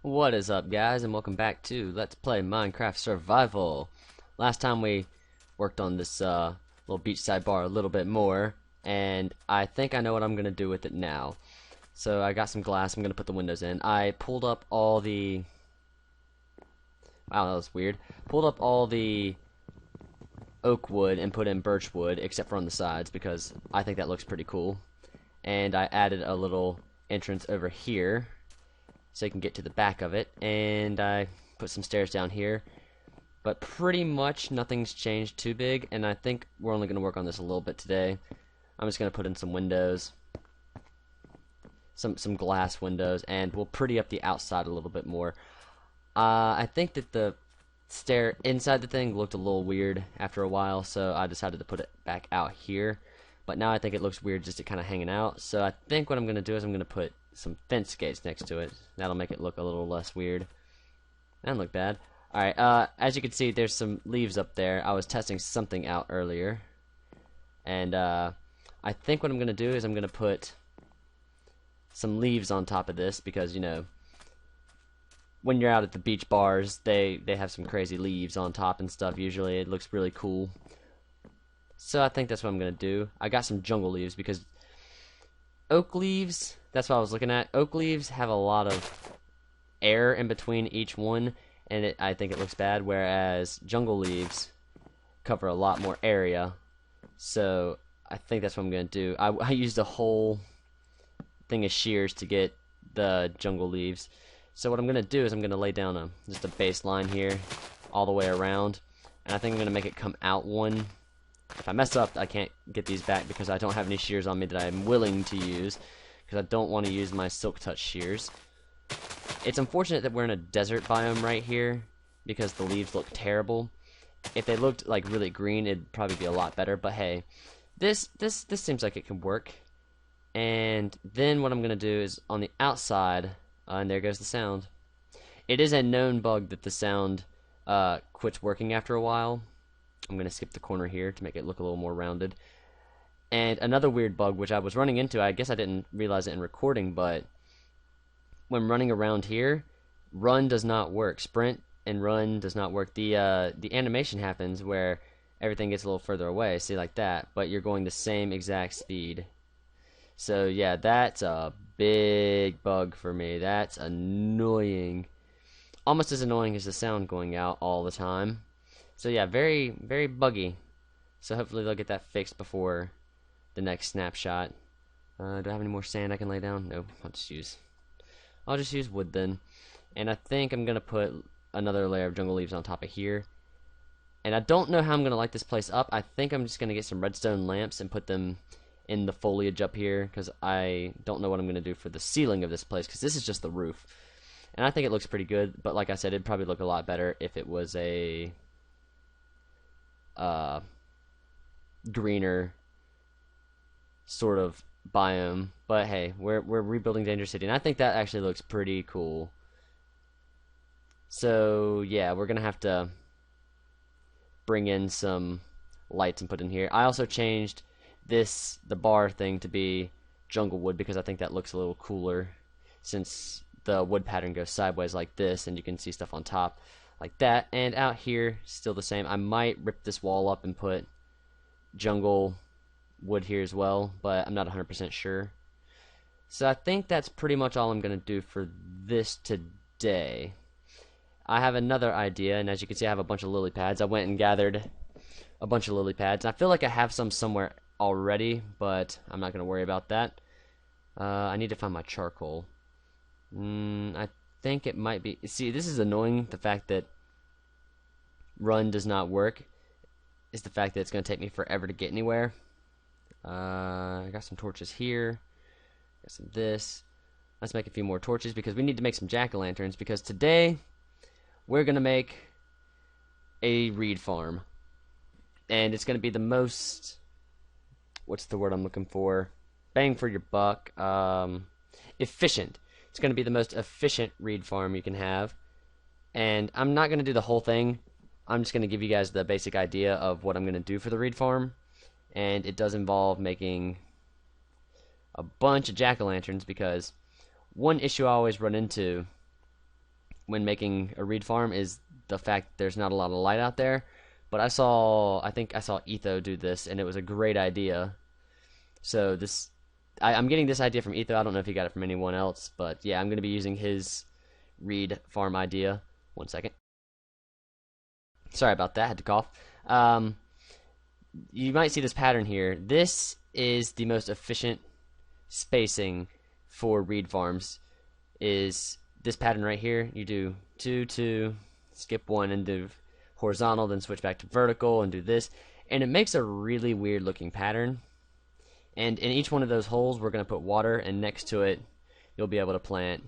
What is up, guys, and welcome back to Let's Play Minecraft Survival. Last time we worked on this little beachside bar a little bit more, and I think I know what I'm going to do with it now. So I got some glass, I'm going to put the windows in. I pulled up all the... Wow, that was weird. Pulled up all the oak wood and put in birch wood, except for on the sides, because I think that looks pretty cool. And I added a little entrance over here, so you can get to the back of it, and I put some stairs down here, but pretty much nothing's changed too big, and I think we're only going to work on this a little bit today. I'm just going to put in some windows, some glass windows, and we'll pretty up the outside a little bit more. I think that the stair inside the thing looked a little weird after a while, so I decided to put it back out here, but now I think it looks weird just it kind of hanging out, so I think what I'm going to do is I'm going to put some fence gates next to it. That'll make it look a little less weird. That doesn't look bad. Alright, as you can see, there's some leaves up there. I was testing something out earlier. And, I think what I'm going to do is I'm going to put some leaves on top of this because, you know, when you're out at the beach bars, they have some crazy leaves on top and stuff usually. It looks really cool. So I think that's what I'm going to do. I got some jungle leaves because oak leaves, that's what I was looking at. Oak leaves have a lot of air in between each one, and I think it looks bad, whereas jungle leaves cover a lot more area. So I think that's what I'm going to do. I used a whole thing of shears to get the jungle leaves. So what I'm going to do is I'm going to lay down just a baseline here all the way around, and I think I'm going to make it come out one. If I mess up, I can't get these back because I don't have any shears on me that I'm willing to use, because I don't want to use my silk touch shears. It's unfortunate that we're in a desert biome right here because the leaves look terrible. If they looked like really green, it'd probably be a lot better, but hey, this seems like it can work. And then what I'm going to do is on the outside, and there goes the sound. It is a known bug that the sound quits working after a while. I'm going to skip the corner here to make it look a little more rounded. And another weird bug, which I was running into, I guess I didn't realize it in recording, but when running around here, run does not work. Sprint and run does not work. The animation happens where everything gets a little further away, see, like that, but you're going the same exact speed. So yeah, that's a big bug for me. That's annoying. Almost as annoying as the sound going out all the time. So yeah, very, very buggy. So hopefully they'll get that fixed before the next snapshot. Do I have any more sand I can lay down? No, I'll just use wood then. And I think I'm gonna put another layer of jungle leaves on top of here. And I don't know how I'm gonna light this place up. I think I'm just gonna get some redstone lamps and put them in the foliage up here, because I don't know what I'm gonna do for the ceiling of this place, because this is just the roof. And I think it looks pretty good, but like I said, it'd probably look a lot better if it was a greener sort of biome. But hey, we're rebuilding Danger City, and I think that actually looks pretty cool. So yeah, we're gonna have to bring in some lights and put in here. I also changed the bar thing to be jungle wood because I think that looks a little cooler, since the wood pattern goes sideways like this and you can see stuff on top like that. And out here, still the same. I might rip this wall up and put jungle wood here as well, but I'm not 100% sure. So I think that's pretty much all I'm going to do for this today. I have another idea, and as you can see, I have a bunch of lily pads. I went and gathered a bunch of lily pads. I feel like I have some somewhere already, but I'm not going to worry about that. I need to find my charcoal. I think it might be... See, this is annoying, the fact that run does not work, is the fact that it's going to take me forever to get anywhere. I got some torches here. Got some this. Let's make a few more torches because we need to make some jack-o'-lanterns, because today we're going to make a reed farm. And it's going to be the most... What's the word I'm looking for? Bang for your buck. Efficient. It's going to be the most efficient reed farm you can have. And I'm not going to do the whole thing. I'm just going to give you guys the basic idea of what I'm going to do for the reed farm. And it does involve making a bunch of jack-o'-lanterns, because one issue I always run into when making a reed farm is the fact that there's not a lot of light out there. But I think I saw Etho do this, and it was a great idea. So I'm getting this idea from Etho. I don't know if he got it from anyone else, but yeah, I'm going to be using his reed farm idea. 1 second. Sorry about that. I had to cough. You might see this pattern here. This is the most efficient spacing for reed farms. Is this pattern right here? You do 2, 2, skip 1, and do horizontal, then switch back to vertical, and do this, and it makes a really weird looking pattern. And in each one of those holes, we're going to put water, and next to it, you'll be able to plant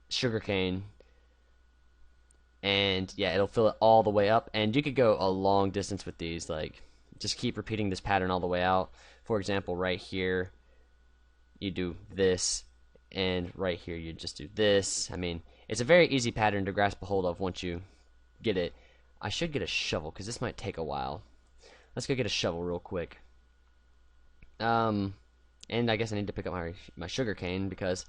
sugarcane. And yeah, it'll fill it all the way up, and you could go a long distance with these. Like, just keep repeating this pattern all the way out. For example, right here, you do this, and right here, you just do this. I mean, it's a very easy pattern to grasp a hold of once you get it. I should get a shovel, because this might take a while. Let's go get a shovel real quick. And I guess I need to pick up my sugar cane, because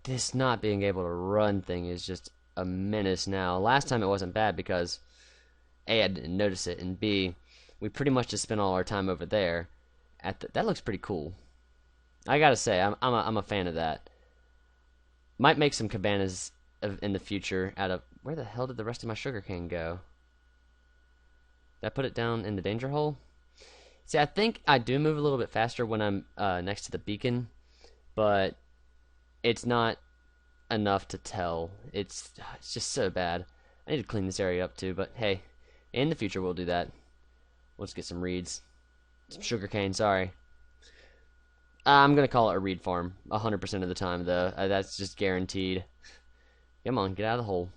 this not being able to run thing is just a menace now. Last time it wasn't bad because A, I didn't notice it, and B, we pretty much just spent all our time over there. That looks pretty cool. I gotta say, I'm a fan of that. Might make some cabanas in the future out of... Where the hell did the rest of my sugarcane go? Did I put it down in the danger hole? See, I think I do move a little bit faster when I'm next to the beacon, but it's not enough to tell. It's just so bad. I need to clean this area up too, but hey, in the future we'll do that. We'll just get some reeds. Some sugarcane, sorry. I'm gonna call it a reed farm 100% of the time, though. That's just guaranteed. Come on, get out of the hole.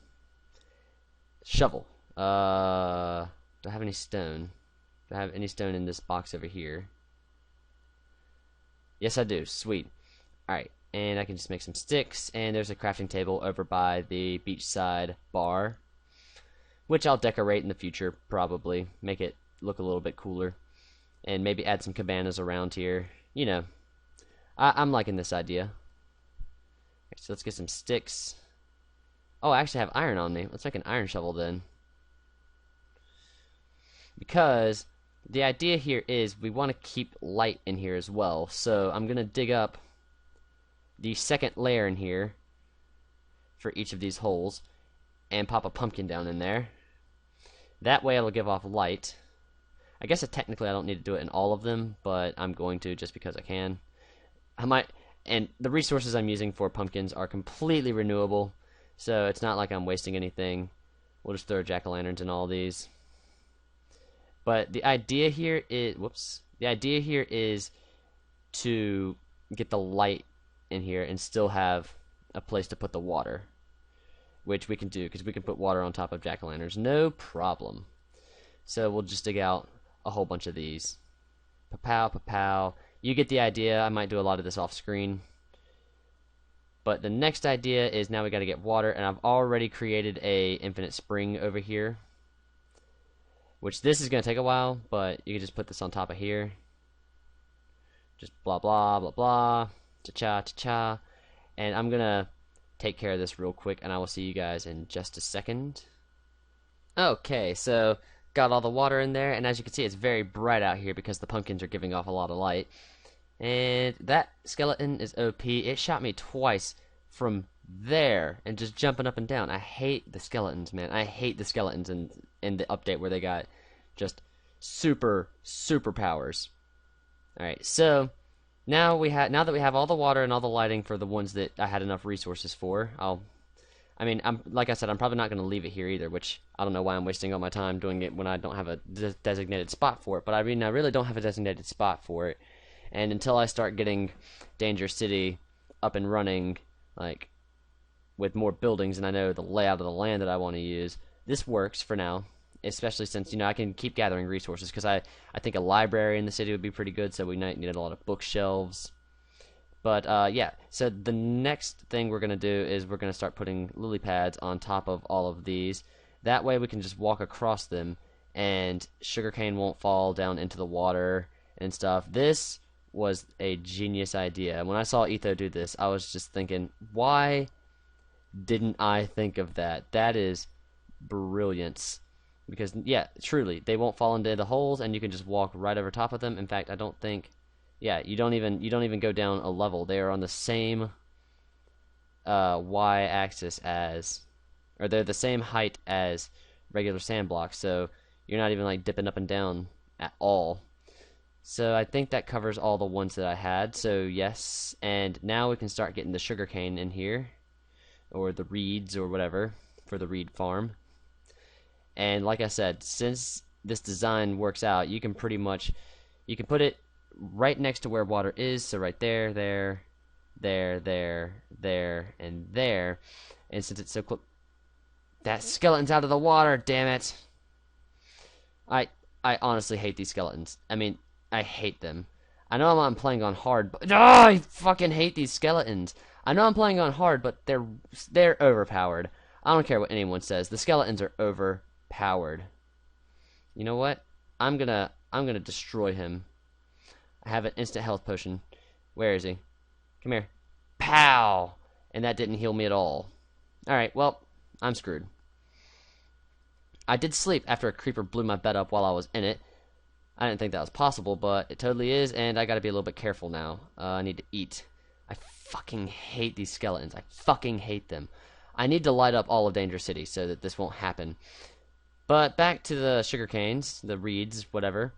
Shovel. Do I have any stone? Do I have any stone in this box over here? Yes, I do. Sweet. Alright, and I can just make some sticks, and there's a crafting table over by the beachside bar, which I'll decorate in the future, probably. Make it look a little bit cooler. And maybe add some cabanas around here. You know, I'm liking this idea. Okay, so let's get some sticks. Oh, I actually have iron on me. Let's make an iron shovel then. Because the idea here is we want to keep light in here as well. So I'm going to dig up the second layer in here for each of these holes and pop a pumpkin down in there. That way it'll give off light. I guess technically I don't need to do it in all of them, but I'm going to just because I can. And the resources I'm using for pumpkins are completely renewable, so it's not like I'm wasting anything. We'll just throw jack-o'-lanterns in all these. But the idea here is, the idea here is to get the light in here and still have a place to put the water, which we can do because we can put water on top of jack-o'-lanterns, no problem. So we'll just dig out a whole bunch of these. Pa-pow, pa-pow. You get the idea. I might do a lot of this off screen. But the next idea is now we got to get water, and I've already created a infinite spring over here, which this is going to take a while, but you can just put this on top of here. Just blah, blah, blah, blah. Cha-cha, cha-cha. And I'm going to take care of this real quick, and I will see you guys in just a second. Okay, so got all the water in there, and as you can see, it's very bright out here because the pumpkins are giving off a lot of light. And that skeleton is OP. It shot me twice from there and just jumping up and down. I hate the skeletons, man. I hate the skeletons in the update where they got just super powers. Alright, so now that we have all the water and all the lighting for the ones that I had enough resources for, like I said, I'm probably not going to leave it here either, which I don't know why I'm wasting all my time doing it when I don't have a designated spot for it. But I really don't have a designated spot for it. And until I start getting Danger City up and running, like, with more buildings, and I know the layout of the land that I want to use, this works for now. Especially since, I can keep gathering resources, because I think a library in the city would be pretty good, so we might need a lot of bookshelves. But, yeah, so the next thing we're going to do is we're going to start putting lily pads on top of all of these. That way we can just walk across them, and sugarcane won't fall down into the water and stuff. This was a genius idea. When I saw Etho do this, I was just thinking, why Didn't I think of that? That is brilliance. Because yeah, truly, they won't fall into the holes, and you can just walk right over top of them. In fact, I don't think, yeah, you don't even go down a level. They are on the same y-axis as, or they're the same height as regular sand blocks. So you're not even like dipping up and down at all. So I think that covers all the ones that I had. So yes, and now we can start getting the sugarcane in here, or the reeds or whatever for the reed farm. And like I said, since this design works out, you can pretty much, you can put it right next to where water is. So right there, there, there, there, there, and there. And since it's so close, that skeleton's out of the water. Damn it! I I honestly hate these skeletons. I mean, I hate them. I know I'm playing on hard, but I fucking hate these skeletons. I know I'm playing on hard, but they're overpowered. I don't care what anyone says. The skeletons are overpowered. You know what? I'm gonna destroy him. I have an instant health potion. Where is he? Come here. Pow! And that didn't heal me at all. Alright, well, I'm screwed. I did sleep after a creeper blew my bed up while I was in it. I didn't think that was possible, but it totally is, and I gotta be a little bit careful now. I need to eat. I fucking hate these skeletons. I fucking hate them. I need to light up all of Danger City so that this won't happen. But back to the sugar canes, the reeds, whatever.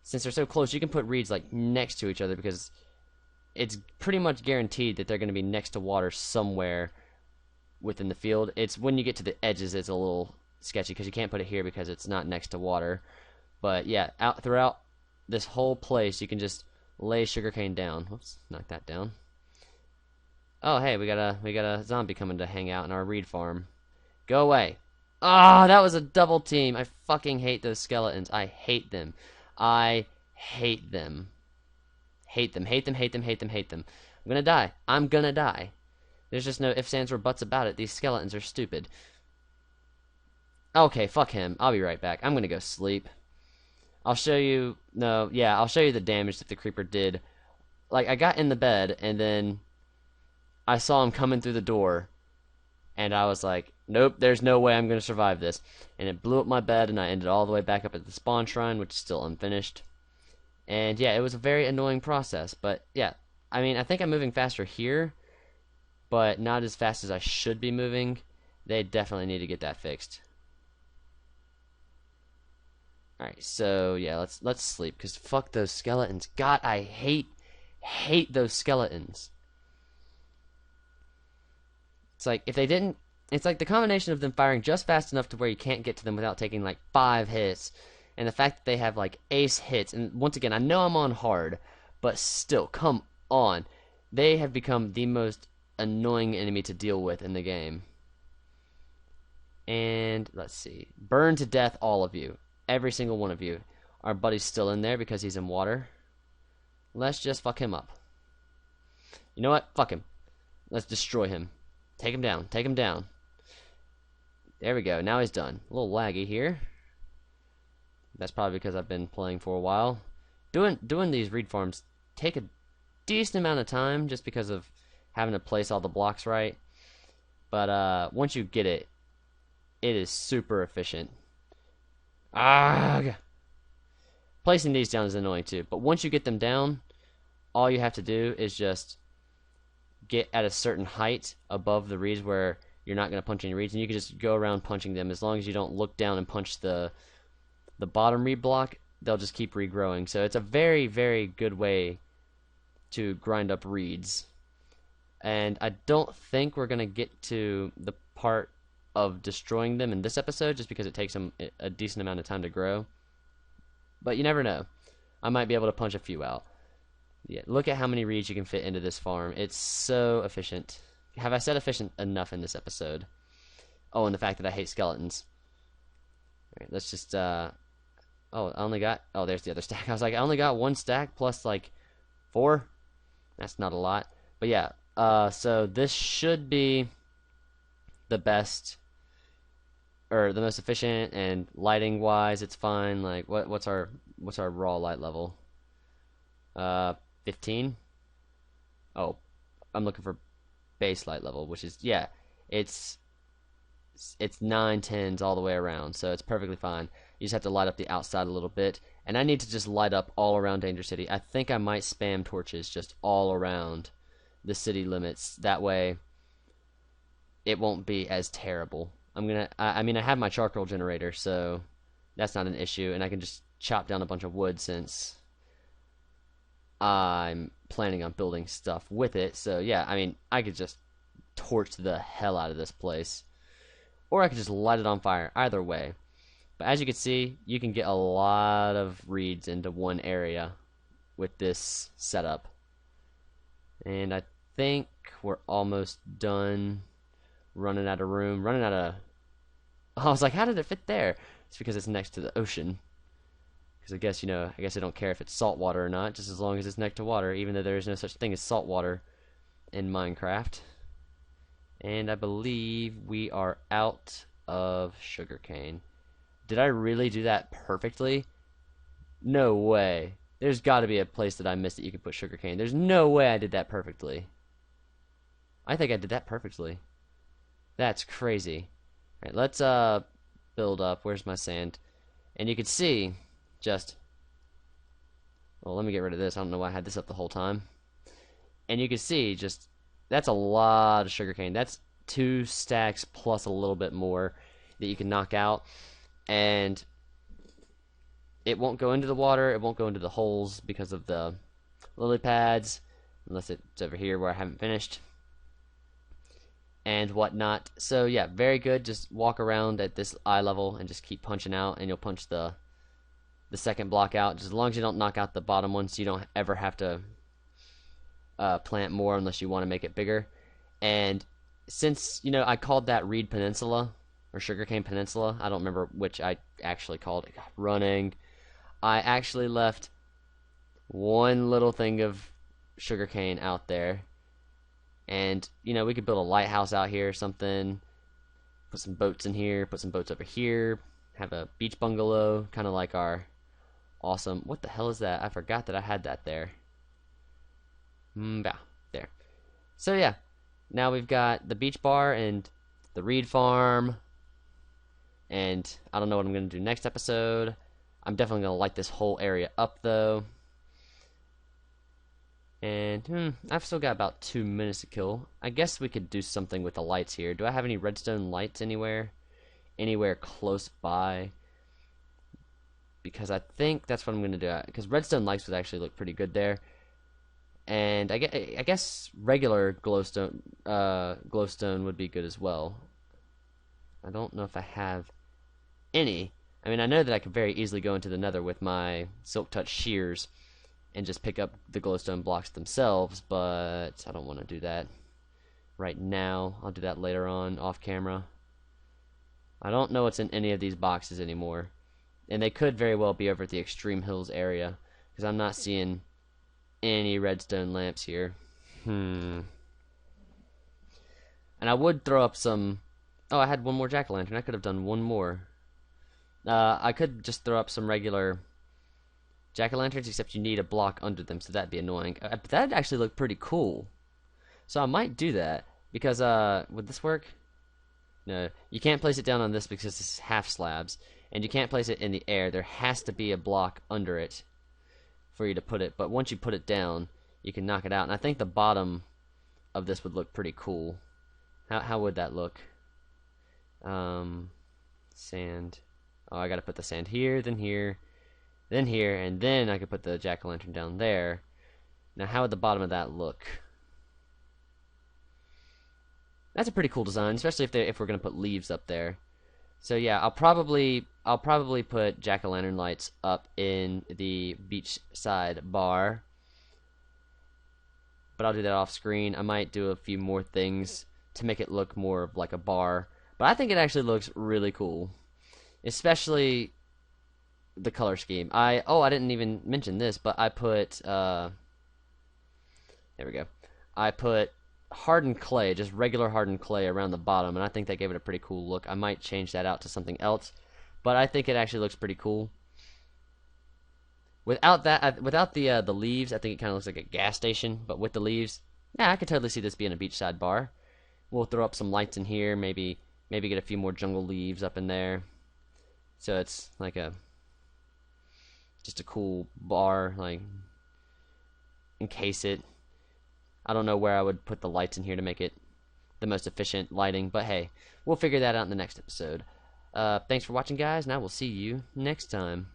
Since they're so close, you can put reeds like next to each other because it's pretty much guaranteed that they're going to be next to water somewhere within the field. It's when you get to the edges it's a little sketchy because you can't put it here because it's not next to water. But yeah, out throughout this whole place you can just lay sugarcane down. Whoops, knock that down. Oh hey, we got a zombie coming to hang out in our reed farm. Go away. Ah, oh, that was a double team. I fucking hate those skeletons. I hate them. I hate them. Hate them, hate them, hate them, hate them, hate them. I'm gonna die. I'm gonna die. There's just no ifs, ands, or buts about it. These skeletons are stupid. Okay, fuck him. I'll be right back. I'm gonna go sleep. I'll show you... No, yeah, I'll show you the damage that the creeper did. Like, I got in the bed, and then I saw him coming through the door. And I was like, nope, there's no way I'm going to survive this. And it blew up my bed, and I ended all the way back up at the spawn shrine, which is still unfinished. And yeah, it was a very annoying process. But yeah, I mean, I think I'm moving faster here, but not as fast as I should be moving. They definitely need to get that fixed. Alright, so yeah, let's sleep, because fuck those skeletons. God, I hate those skeletons. It's like, if they didn't... It's like the combination of them firing just fast enough to where you can't get to them without taking like 5 hits, and the fact that they have like ace hits, and once again, I know I'm on hard, but still, come on. They have become the most annoying enemy to deal with in the game. And, let's see. Burn to death, all of you. Every single one of you. Our buddy's still in there because he's in water. Let's just fuck him up. You know what? Fuck him. Let's destroy him. Take him down. Take him down. There we go. Now he's done. A little laggy here. That's probably because I've been playing for a while. Doing these reed farms take a decent amount of time just because of having to place all the blocks right. But once you get it, it is super efficient. Arrgh! Placing these down is annoying too. But once you get them down, all you have to do is just get at a certain height above the reeds where you're not going to punch any reeds, and you can just go around punching them. As long as you don't look down and punch the bottom reed block, they'll just keep regrowing. So it's a very, very good way to grind up reeds. And I don't think we're going to get to the part of destroying them in this episode, just because it takes them a decent amount of time to grow. But you never know. I might be able to punch a few out. Yeah, look at how many reeds you can fit into this farm. It's so efficient. Have I said efficient enough in this episode? Oh, and the fact that I hate skeletons. Alright, let's just, oh, I only got, oh, there's the other stack. I was like, I only got 1 stack plus, like, 4? That's not a lot. But yeah, so this should be the best, or the most efficient, and lighting-wise, it's fine. Like, what's our raw light level? 15? Oh, I'm looking for base light level, which is, yeah, It's nine tens all the way around, so it's perfectly fine. You just have to light up the outside a little bit, and I need to just light up all around Danger City. I think I might spam torches just all around the city limits. That way, it won't be as terrible. I mean, I have my charcoal generator, so that's not an issue, and I can just chop down a bunch of wood since I'm planning on building stuff with it. So yeah, I mean, I could just torch the hell out of this place, or I could just light it on fire. Either way. But as you can see, you can get a lot of reeds into one area with this setup. And I think we're almost done running out of room. Running out of... I was like, how did it fit there? It's because it's next to the ocean. Because I guess, I guess I don't care if it's salt water or not, just as long as it's next to water, even though there is no such thing as salt water in Minecraft. And I believe we are out of sugarcane. Did I really do that perfectly? No way. There's got to be a place that I missed that you can put sugarcane. There's no way I did that perfectly. I think I did that perfectly. That's crazy. Alright, let's build up. Where's my sand? And you can see just... Well, let me get rid of this. I don't know why I had this up the whole time. And you can see just... That's a lot of sugarcane. That's 2 stacks plus a little bit more that you can knock out. And it won't go into the water. It won't go into the holes because of the lily pads. Unless it's over here where I haven't finished. And whatnot. So yeah, very good. Just walk around at this eye level and just keep punching out. And you'll punch the second block out. Just as long as you don't knock out the bottom one, so you don't ever have to... plant more unless you want to make it bigger. And since I called that Reed Peninsula or Sugarcane Peninsula, I don't remember which I actually called it. Running, I actually left one little thing of sugarcane out there, and we could build a lighthouse out here or something. Put some boats in here. Put some boats over here. Have a beach bungalow, kind of like our awesome. What the hell is that? I forgot that I had that there. There. So yeah, now we've got the beach bar and the reed farm, and I don't know what I'm going to do next episode. I'm definitely going to light this whole area up though. And I've still got about 2 minutes to kill. I guess we could do something with the lights here. Do I have any redstone lights anywhere close by? Because I think that's what I'm going to do. Because redstone lights would actually look pretty good there. And I guess regular glowstone would be good as well. I don't know if I have any. I mean, I know that I could very easily go into the nether with my silk touch shears and just pick up the glowstone blocks themselves, but I don't want to do that right now. I'll do that later on, off camera. I don't know what's in any of these boxes anymore. And they could very well be over at the Extreme Hills area, because I'm not seeing any redstone lamps here. And I would throw up some... Oh, I had one more jack-o'-lantern. I could have done one more. I could just throw up some regular jack-o'-lanterns, except you need a block under them, so that'd be annoying. But that'd actually look pretty cool. So I might do that, because, would this work? No, you can't place it down on this because it's half slabs, and you can't place it in the air. There has to be a block under it for you to put it, but once you put it down, you can knock it out. And I think the bottom of this would look pretty cool. How would that look? Sand. Oh, I gotta put the sand here, then here, then here, and then I could put the jack-o'-lantern down there. Now, how would the bottom of that look? That's a pretty cool design, especially if we're gonna put leaves up there. So yeah, I'll probably put jack-o'-lantern lights up in the beachside bar, but I'll do that off screen. I might do a few more things to make it look more of like a bar, but I think it actually looks really cool, especially the color scheme. I didn't even mention this, but I put there we go. I put hardened clay, just regular hardened clay around the bottom, and I think that gave it a pretty cool look. I might change that out to something else, but I think it actually looks pretty cool. Without that, without the leaves, I think it kind of looks like a gas station, but with the leaves, yeah, I could totally see this being a beachside bar. We'll throw up some lights in here, maybe get a few more jungle leaves up in there, so it's like a just a cool bar, like encase it. I don't know where I would put the lights in here to make it the most efficient lighting, but hey, we'll figure that out in the next episode. Thanks for watching, guys, and I will see you next time.